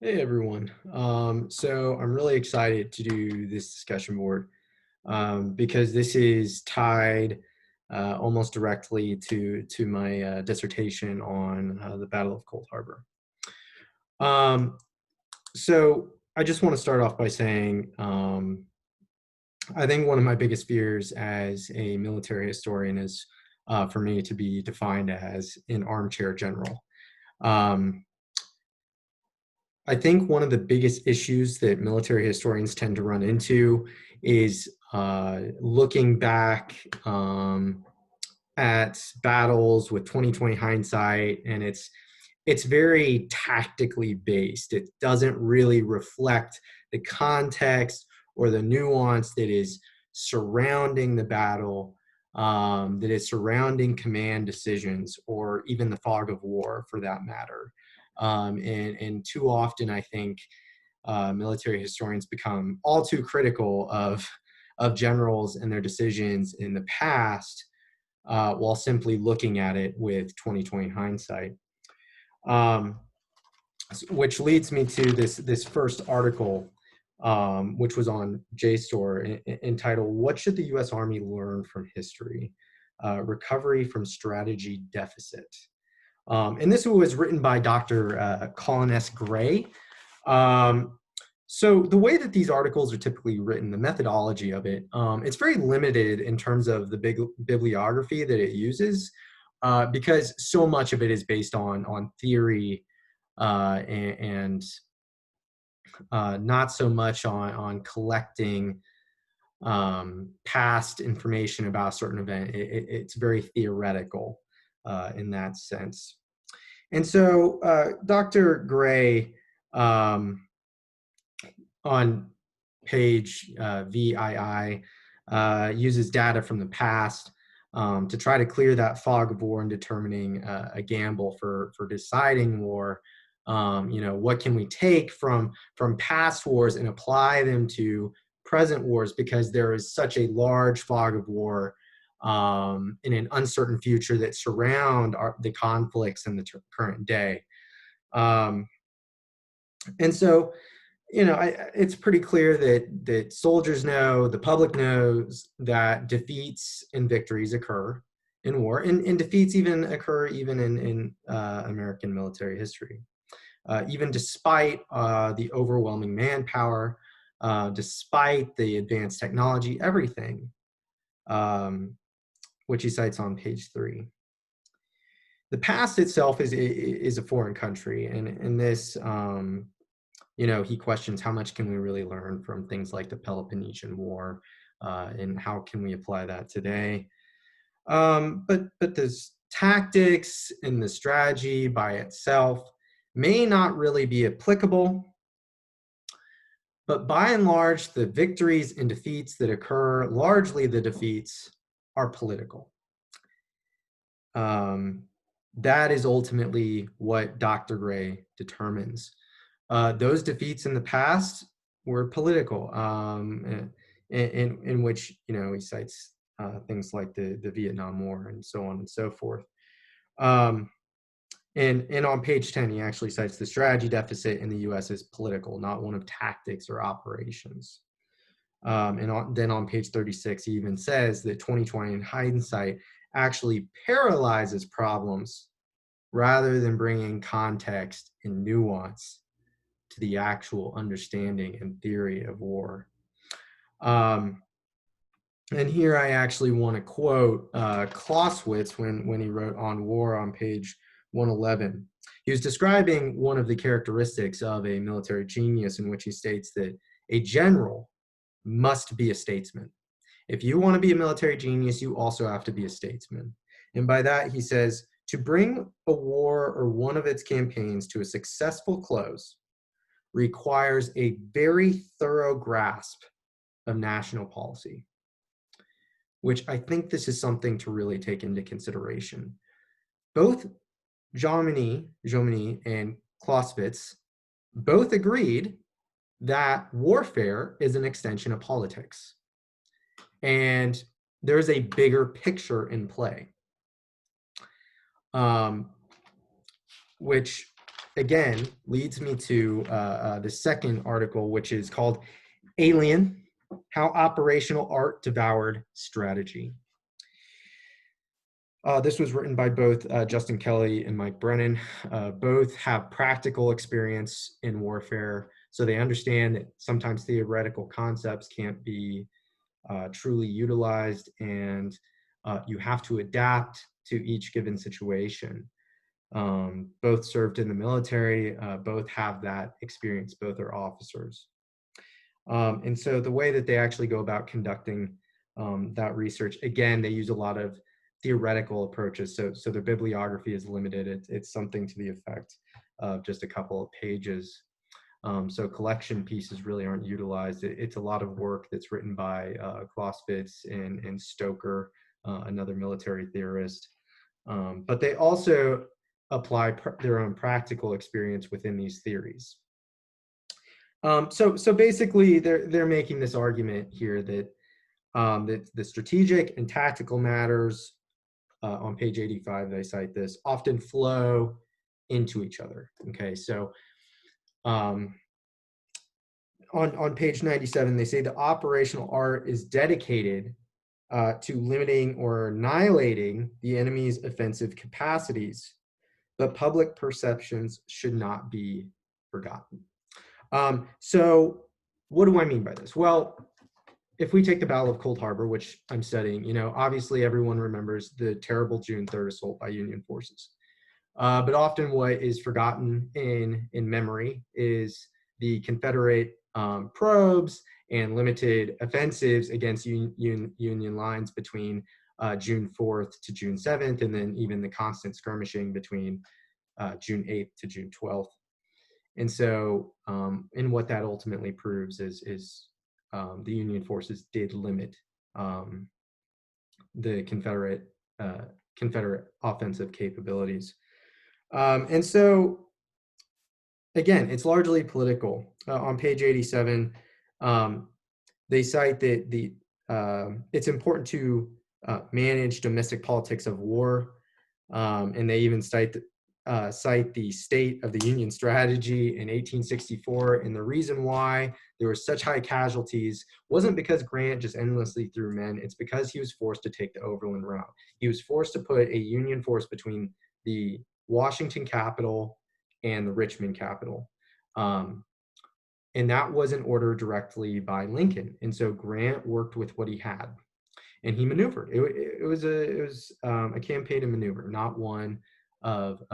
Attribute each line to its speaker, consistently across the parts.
Speaker 1: Hey everyone. So I'm really excited to do this discussion board because this is tied almost directly to my dissertation on the Battle of Cold Harbor. Um, so I just want to start off by saying I think one of my biggest fears as a military historian is for me to be defined as an armchair general. Um, I think one of the biggest issues that military historians tend to run into is looking back at battles with 2020 hindsight, and it's very tactically based. It doesn't really reflect the context or the nuance that is surrounding the battle, that is surrounding command decisions, or even the fog of war for that matter. And too often, I think military historians become all too critical of generals and their decisions in the past, while simply looking at it with 2020 hindsight. Um, which leads me to this first article, which was on JSTOR, entitled "What Should the U.S. Army Learn from History? Recovery from Strategy Deficit." And this was written by Dr. Colin S. Gray. Um, so the way that these articles are typically written, the methodology of it, it's very limited in terms of the big bibliography that it uses, because so much of it is based on theory, and not so much on collecting past information about a certain event. It's very theoretical in that sense. And so Dr. Gray, um, on page VII, uses data from the past to try to clear that fog of war and determining a gamble for deciding war. What can we take from past wars and apply them to present wars, because there is such a large fog of war in an uncertain future that surround the conflicts in the current day. Um, and so it's pretty clear that soldiers know, the public knows, that defeats and victories occur in war, and defeats even occur even in American military history. Even despite the overwhelming manpower, despite the advanced technology, everything, um, which he cites on page 3. The past itself is a foreign country, and in this, he questions how much can we really learn from things like the Peloponnesian War, and how can we apply that today. But this tactics and the strategy by itself may not really be applicable, but by and large, the victories and defeats that occur, largely the defeats, are political. That is ultimately what Dr. Gray determines. Those defeats in the past were political, in which he cites things like the Vietnam War and so on and so forth. And on page 10, he actually cites the strategy deficit in the U.S. as political, not one of tactics or operations. Then on page 36, he even says that 2020 in hindsight actually paralyzes problems rather than bringing context and nuance to the actual understanding and theory of war. And here I actually want to quote Clausewitz when he wrote On War on page 111. He was describing one of the characteristics of a military genius, in which he states that a general must be a statesman. If you want to be a military genius, you also have to be a statesman. And by that, he says, to bring a war or one of its campaigns to a successful close requires a very thorough grasp of national policy, which I think this is something to really take into consideration. Both Jomini and Clausewitz both agreed that warfare is an extension of politics, and there's a bigger picture in play, which again leads me to the second article, which is called Alien, How Operational Art Devoured Strategy. This was written by both Justin Kelly and Mike Brennan. Both have practical experience in warfare, so they understand that sometimes theoretical concepts can't be truly utilized, and you have to adapt to each given situation. Both served in the military, both have that experience, both are officers. And so the way that they actually go about conducting that research, again, they use a lot of theoretical approaches. So their bibliography is limited. It's something to the effect of just a couple of pages. So collection pieces really aren't utilized. It's a lot of work that's written by Clausewitz and Stoker, another military theorist. But they also apply their own practical experience within these theories. So basically, they're making this argument here that that the strategic and tactical matters on page 85, they cite this, often flow into each other. Okay, so on page 97, they say the operational art is dedicated to limiting or annihilating the enemy's offensive capacities, but public perceptions should not be forgotten. So what do I mean by this? Well, if we take the Battle of Cold Harbor, which I'm studying, you know, obviously everyone remembers the terrible June 3rd assault by Union forces. But often what is forgotten in memory is the Confederate probes and limited offensives against Union lines between June 4th to June 7th, and then even the constant skirmishing between June 8th to June 12th. And so, and what that ultimately proves is the Union forces did limit the Confederate offensive capabilities. And so, again, it's largely political. On page 87, they cite that it's important to manage domestic politics of war, and they even cite the State of the Union strategy in 1864. And the reason why there were such high casualties wasn't because Grant just endlessly threw men. It's because he was forced to take the overland route. He was forced to put a Union force between the Washington capital and the Richmond capital. And that wasn't ordered directly by Lincoln. And so Grant worked with what he had, and he maneuvered. It was a campaign to maneuver, not one of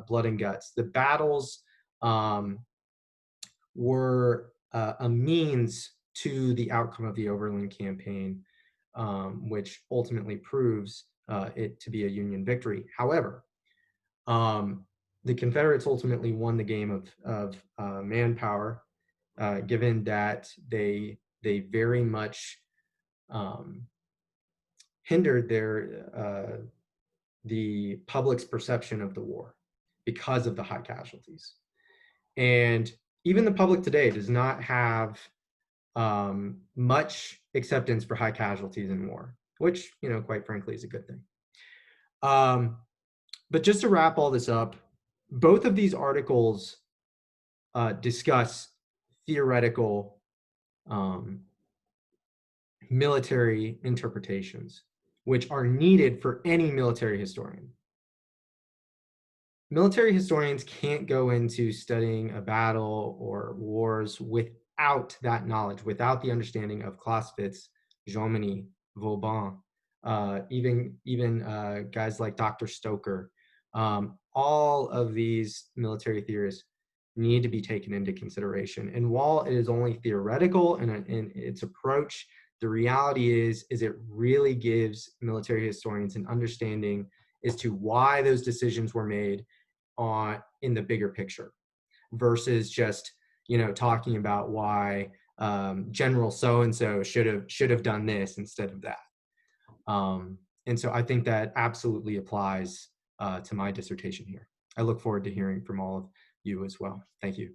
Speaker 1: blood and guts. The battles were a means to the outcome of the Overland campaign, which ultimately proves it to be a Union victory. However, the Confederates ultimately won the game of manpower, given that they very much hindered the public's perception of the war because of the high casualties. And even the public today does not have much acceptance for high casualties in war, which, you know, quite frankly, is a good thing. But just to wrap all this up, both of these articles discuss theoretical military interpretations, which are needed for any military historian. Military historians can't go into studying a battle or wars without that knowledge, without the understanding of Clausewitz, Jomini, Vauban, even guys like Dr. Stoker. All of these military theorists need to be taken into consideration. And while it is only theoretical in its approach, the reality is it really gives military historians an understanding as to why those decisions were made in the bigger picture, versus just, you know, talking about why General so-and-so should have done this instead of that. And so I think that absolutely applies to my dissertation here. I look forward to hearing from all of you as well. Thank you.